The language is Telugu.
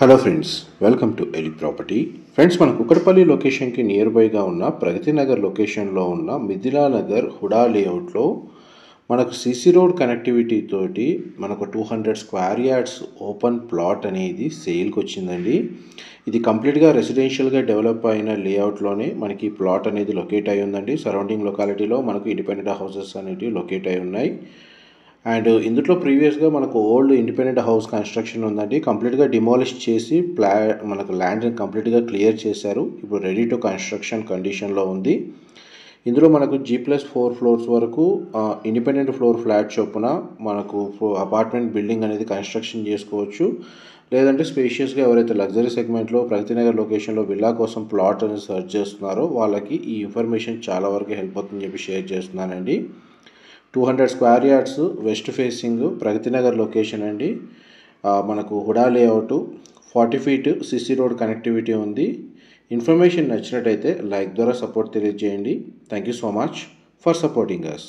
Hello friends, welcome to Eli property. Friends, మన కుక్కడపల్లి లొకేషన్కి నియర్ బైగా ఉన్న ప్రగతి నగర్ లొకేషన్లో ఉన్న మిథిలా నగర్ హుడా లేఅవుట్లో మనకు సిసి రోడ్ కనెక్టివిటీ తోటి మనకు 200 స్క్వేర్ యార్డ్స్ ఓపెన్ ప్లాట్ అనేది సేల్కి వచ్చిందండి. ఇది కంప్లీట్గా రెసిడెన్షియల్గా డెవలప్ అయిన లేఅవుట్లోనే మనకి ప్లాట్ అనేది లొకేట్ అయి ఉందండి. సరౌండింగ్ లొకాలిటీలో మనకు ఇండిపెండెంట్ హౌసెస్ అనేవి లొకేట్ అయి ఉన్నాయి. అండ్ ఇందులో ప్రీవియస్గా మనకు ఓల్డ్ ఇండిపెండెంట్ హౌస్ కన్స్ట్రక్షన్ ఉందండి. కంప్లీట్గా డిమాలిష్ చేసి మనకు ల్యాండ్ కంప్లీట్గా క్లియర్ చేశారు. ఇప్పుడు రెడీ టు కన్స్ట్రక్షన్ కండిషన్లో ఉంది. ఇందులో మనకు G+4 ఫ్లోర్స్ వరకు ఇండిపెండెంట్ ఫ్లోర్ ఫ్లాట్ చొప్పున మనకు అపార్ట్మెంట్ బిల్డింగ్ అనేది కన్స్ట్రక్షన్ చేసుకోవచ్చు. లేదంటే స్పేషియస్గా ఎవరైతే లగ్జరీ సెగ్మెంట్లో ప్రగతి నగర్ లొకేషన్లో విల్లా కోసం ప్లాట్ అనేది సర్చ్ చేస్తున్నారో వాళ్ళకి ఈ ఇన్ఫర్మేషన్ చాలా వరకు హెల్ప్ అవుతుందని చెప్పి షేర్ చేస్తున్నానండి. 200 square yards west facing Pragathi Nagar location అండి. మనకు HUDA layout 40 feet CC road connectivity ఉంది. ఇన్ఫర్మేషన్ నచ్చినట్టయితే లైక్ ద్వారా సపోర్ట్ తెలియజేయండి. Thank you so much for supporting us.